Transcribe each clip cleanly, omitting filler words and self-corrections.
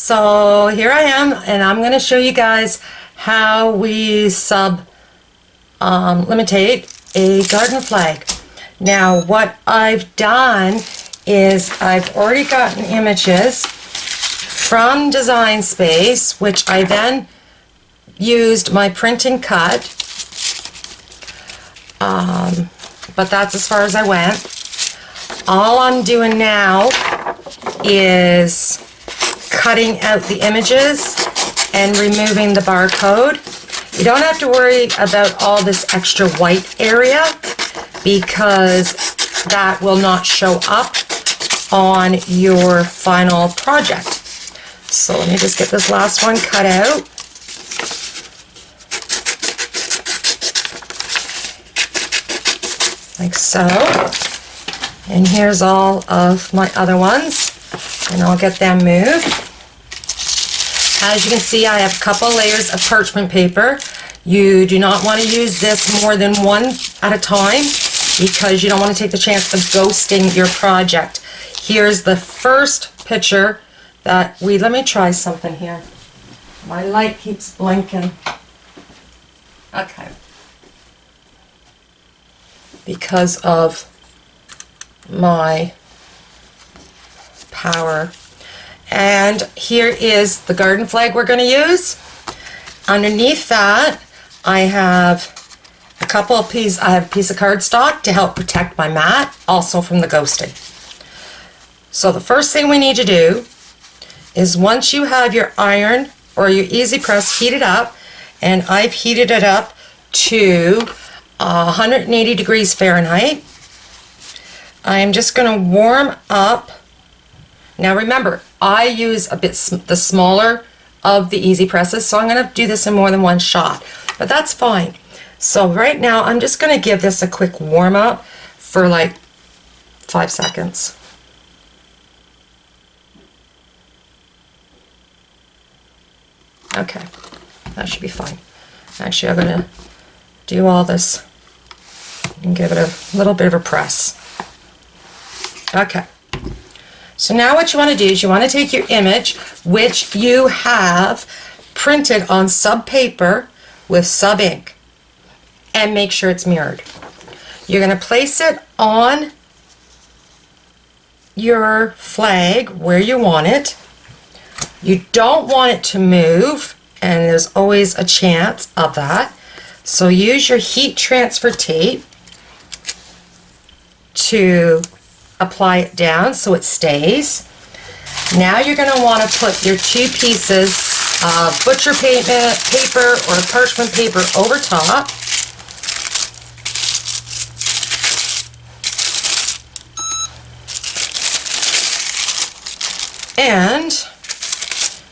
So here I am, and I'm going to show you guys how we sublimitate a garden flag. Now what I've done is I've already gotten images from Design Space, which I then used my print and cut, but that's as far as I went. All I'm doing now is cutting out the images and removing the barcode. You don't have to worry about all this extra white area because that will not show up on your final project. So let me just get this last one cut out. Like so. And here's all of my other ones, and I'll get them moved. As you can see, I have a couple layers of parchment paper. You do not want to use this more than one at a time because you don't want to take the chance of ghosting your project. Here's the first picture that let me try something here. My light keeps blinking. Okay. Because of my power. And here is the garden flag we're going to use. Underneath that I have a couple of pieces. I have a piece of cardstock to help protect my mat, also from the ghosting. So the first thing we need to do is, once you have your iron or your Easy Press heated up, and I've heated it up to 180 degrees Fahrenheit, I'm just going to warm up. Now remember, I use a bit the smaller of the Easy Presses, so I'm going to do this in more than one shot, but that's fine. So right now I'm just going to give this a quick warm up for like 5 seconds. Okay, that should be fine. Actually, I'm going to do all this and give it a little bit of a press. Okay, so now what you want to do is you want to take your image, which you have printed on sub paper with sub ink, and make sure it's mirrored. You're going to place it on your flag where you want it. You don't want it to move, and there's always a chance of that. So use your heat transfer tape to apply it down so it stays. Now you're going to want to put your two pieces of butcher paper or parchment paper over top. And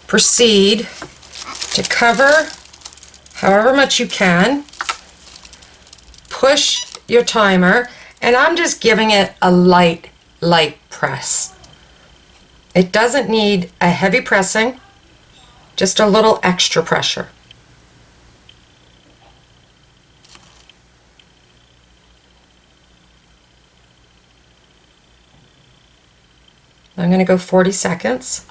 proceed to cover however much you can. Push your timer, and I'm just giving it a light press. It doesn't need a heavy pressing, just a little extra pressure. I'm going to go 40 seconds.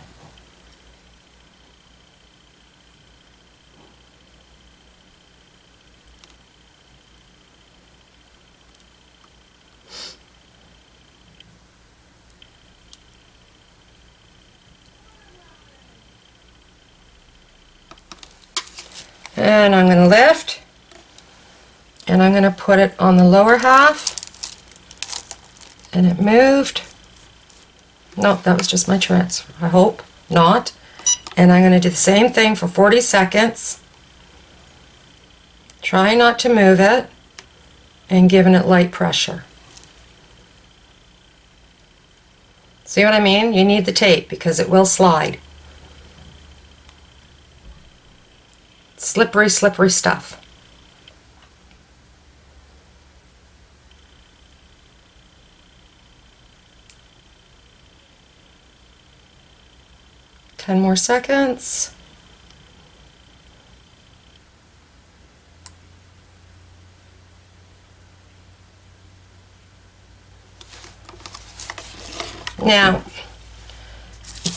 And I'm going to lift, and I'm going to put it on the lower half, and it moved. No, that was just my transfer. I hope not. And I'm going to do the same thing for 40 seconds. Try not to move it, and giving it light pressure. See what I mean? You need the tape because it will slide. Slippery, slippery stuff. Ten more seconds. Now,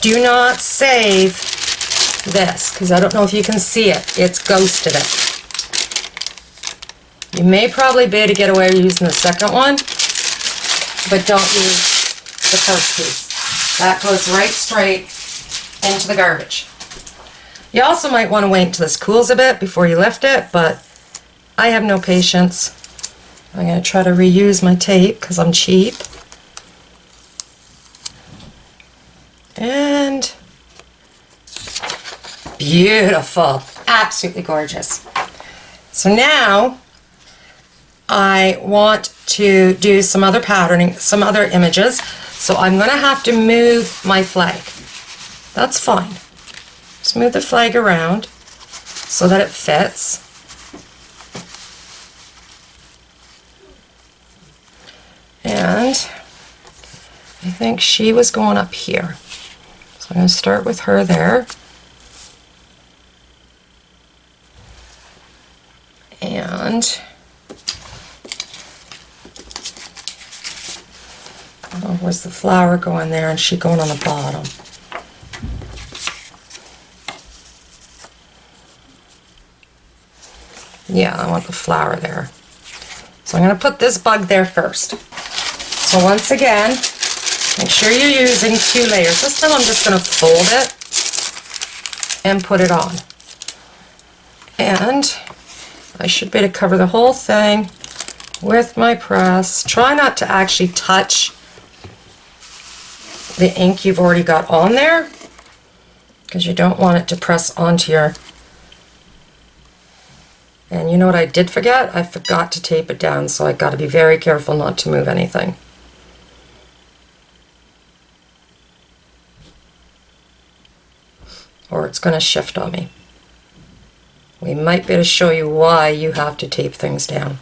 do not save this, because I don't know if you can see it. It's ghosted it. You may probably be able to get away using the second one, but don't use the first piece. That goes right straight into the garbage. You also might want to wait until this cools a bit before you lift it, but I have no patience. I'm going to try to reuse my tape because I'm cheap. And beautiful, absolutely gorgeous. So now I want to do some other patterning, some other images. So I'm going to have to move my flag. That's fine. Just move the flag around so that it fits. And I think she was going up here. So I'm going to start with her there. And oh, where's the flower going there and she going on the bottom? Yeah, I want the flower there. So I'm going to put this bug there first. So once again, make sure you're using 2 layers. This time I'm just going to fold it and put it on. And I should be able to cover the whole thing with my press. Try not to actually touch the ink you've already got on there, because you don't want it to press onto your... And you know what I did forget? I forgot to tape it down, so I got to be very careful not to move anything. Or it's going to shift on me. We might be able to show you why you have to tape things down.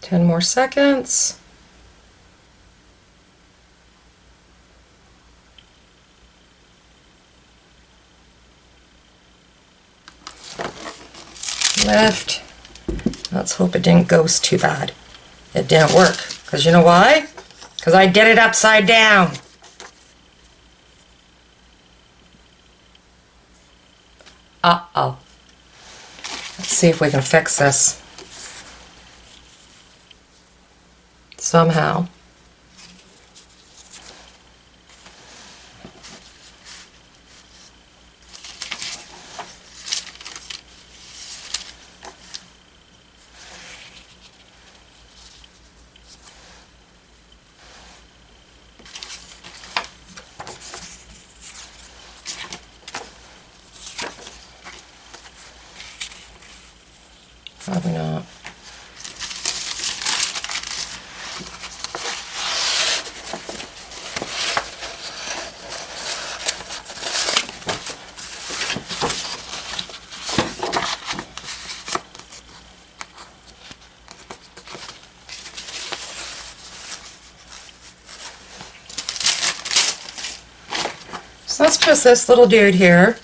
Ten more seconds. Lift. Let's hope it didn't ghost too bad. It didn't work. Because you know why? Because I did it upside down. Uh-oh. Let's see if we can fix this. Somehow. Probably not. So that's just this little dude here.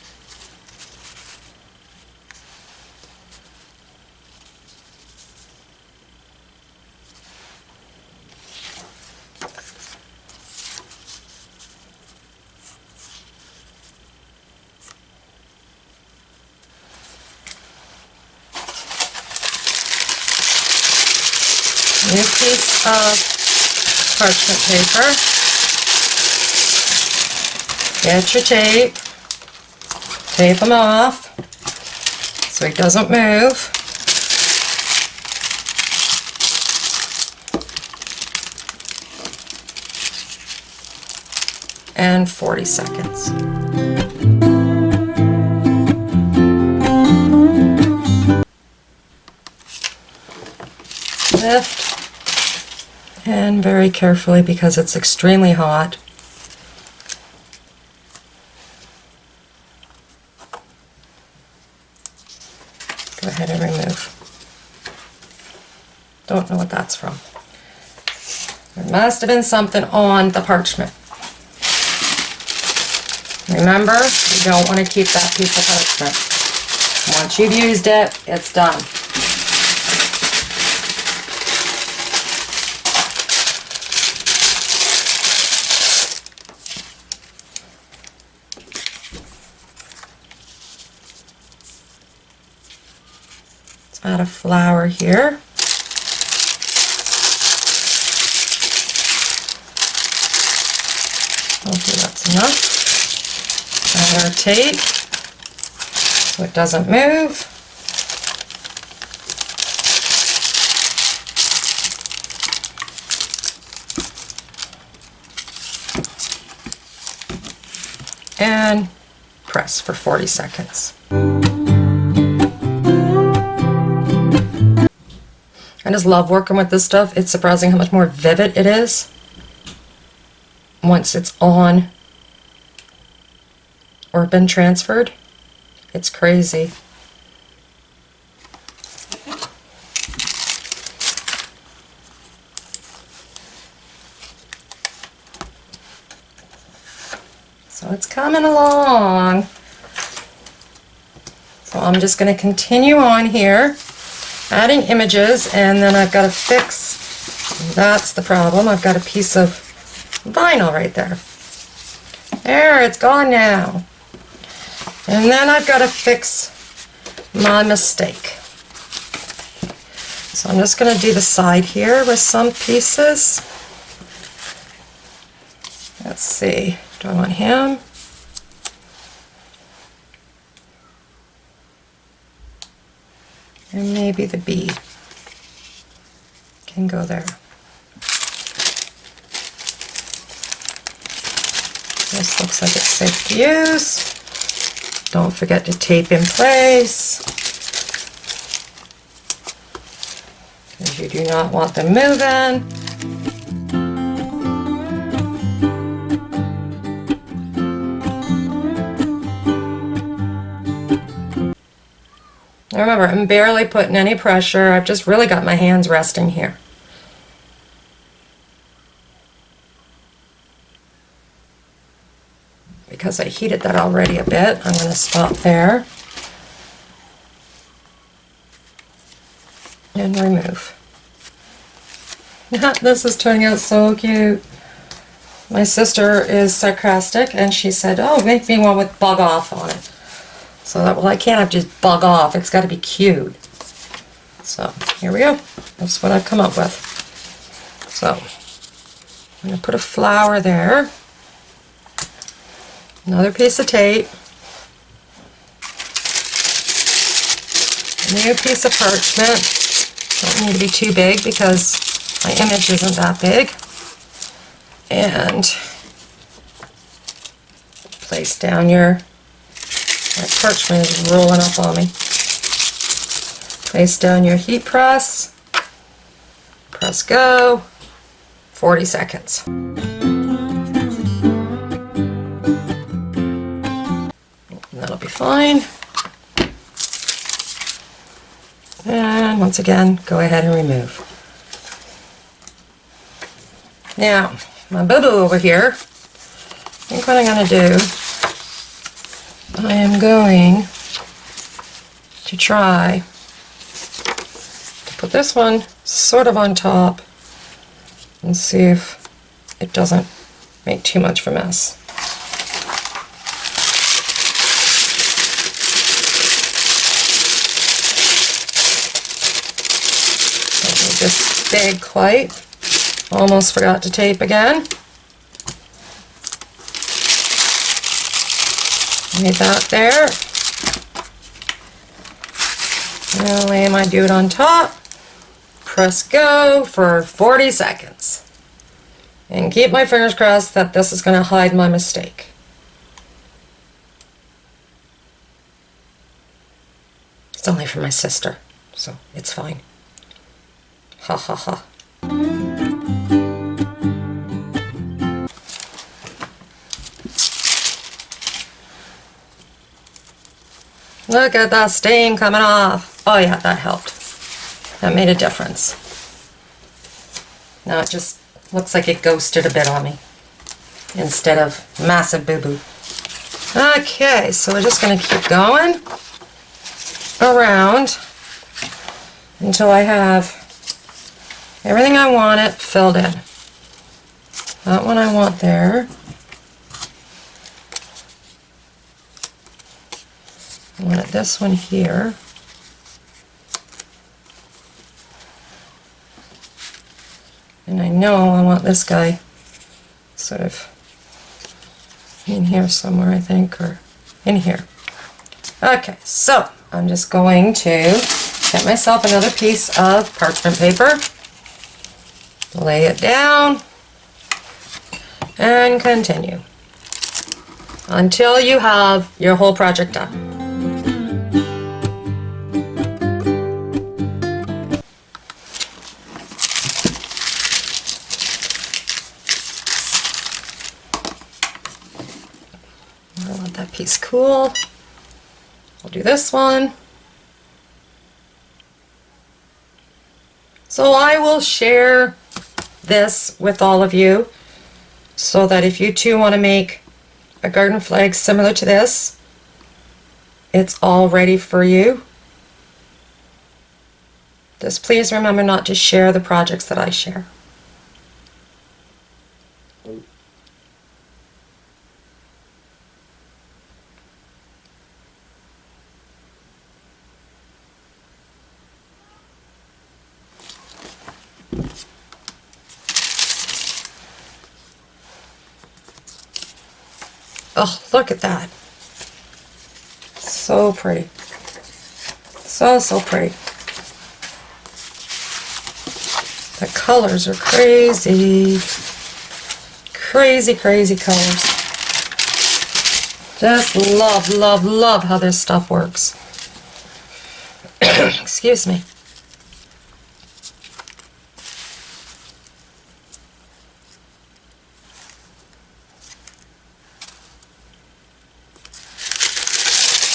New piece of parchment paper. Get your tape. Tape them off so it doesn't move. And 40 seconds. Lift, and very carefully, because it's extremely hot, go ahead and remove. Don't know what that's from. There must have been something on the parchment. Remember, you don't want to keep that piece of parchment. Once you've used it, it's done. Let's add a flower here. Hopefully that's enough. Add our tape so it doesn't move. And press for 40 seconds. I just love working with this stuff. It's surprising how much more vivid it is once it's on or been transferred. It's crazy. So it's coming along. So I'm just going to continue on here, adding images, and then I've got to fix, that's the problem, I've got a piece of vinyl right there. There, it's gone now. And then I've got to fix my mistake. So I'm just going to do the side here with some pieces. Let's see, do I want him? And maybe the bee can go there. This looks like it's safe to use. Don't forget to tape in place, because you do not want them moving. Now remember, I'm barely putting any pressure. I've just really got my hands resting here. Because I heated that already a bit, I'm going to stop there and remove. This is turning out so cute. My sister is sarcastic and she said, oh, make me one with bug off on it. So that, well, I can't have just bug off, it's got to be cute. So here we go, that's what I've come up with. So I'm going to put a flower there. Another piece of tape, a new piece of parchment. Don't need to be too big because my image isn't that big. And place down your, that parchment is rolling up on me. Place down your heat press, press go, 40 seconds. That'll be fine. And once again, go ahead and remove. Now, my boo-boo over here, I think what I'm going to do, I am going to try to put this one sort of on top and see if it doesn't make too much of a mess. This big quite. Almost forgot to tape again. Leave that there. And lay my dude on top. Press go for 40 seconds. And keep my fingers crossed that this is going to hide my mistake. It's only for my sister, so it's fine. Ha ha ha. Look at that stain coming off. Oh yeah, that helped. That made a difference. Now it just looks like it ghosted a bit on me instead of massive boo-boo. Okay, so we're just going to keep going. around until I have everything I want it filled in. That one I want there. I want this one here. And I know I want this guy sort of in here somewhere, I think, or in here. Okay, so I'm just going to get myself another piece of parchment paper, lay it down, and continue until you have your whole project done. I want that piece cool. I'll do this one. So I will share this with all of you so that if you too want to make a garden flag similar to this, it's all ready for you. Just please remember not to share the projects that I share. Oh, look at that. So pretty. So pretty. The colors are crazy. Crazy colors. Just love how this stuff works. Excuse me.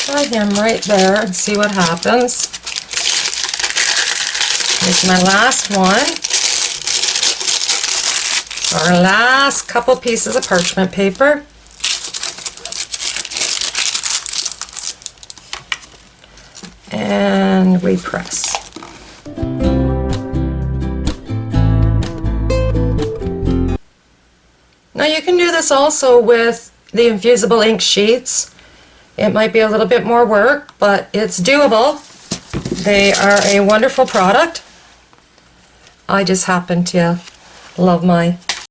Try him right there and see what happens. Here's my last one. Our last couple pieces of parchment paper. And we press. Now you can do this also with the infusible ink sheets. It might be a little bit more work, but it's doable. They are a wonderful product. I just happen to love my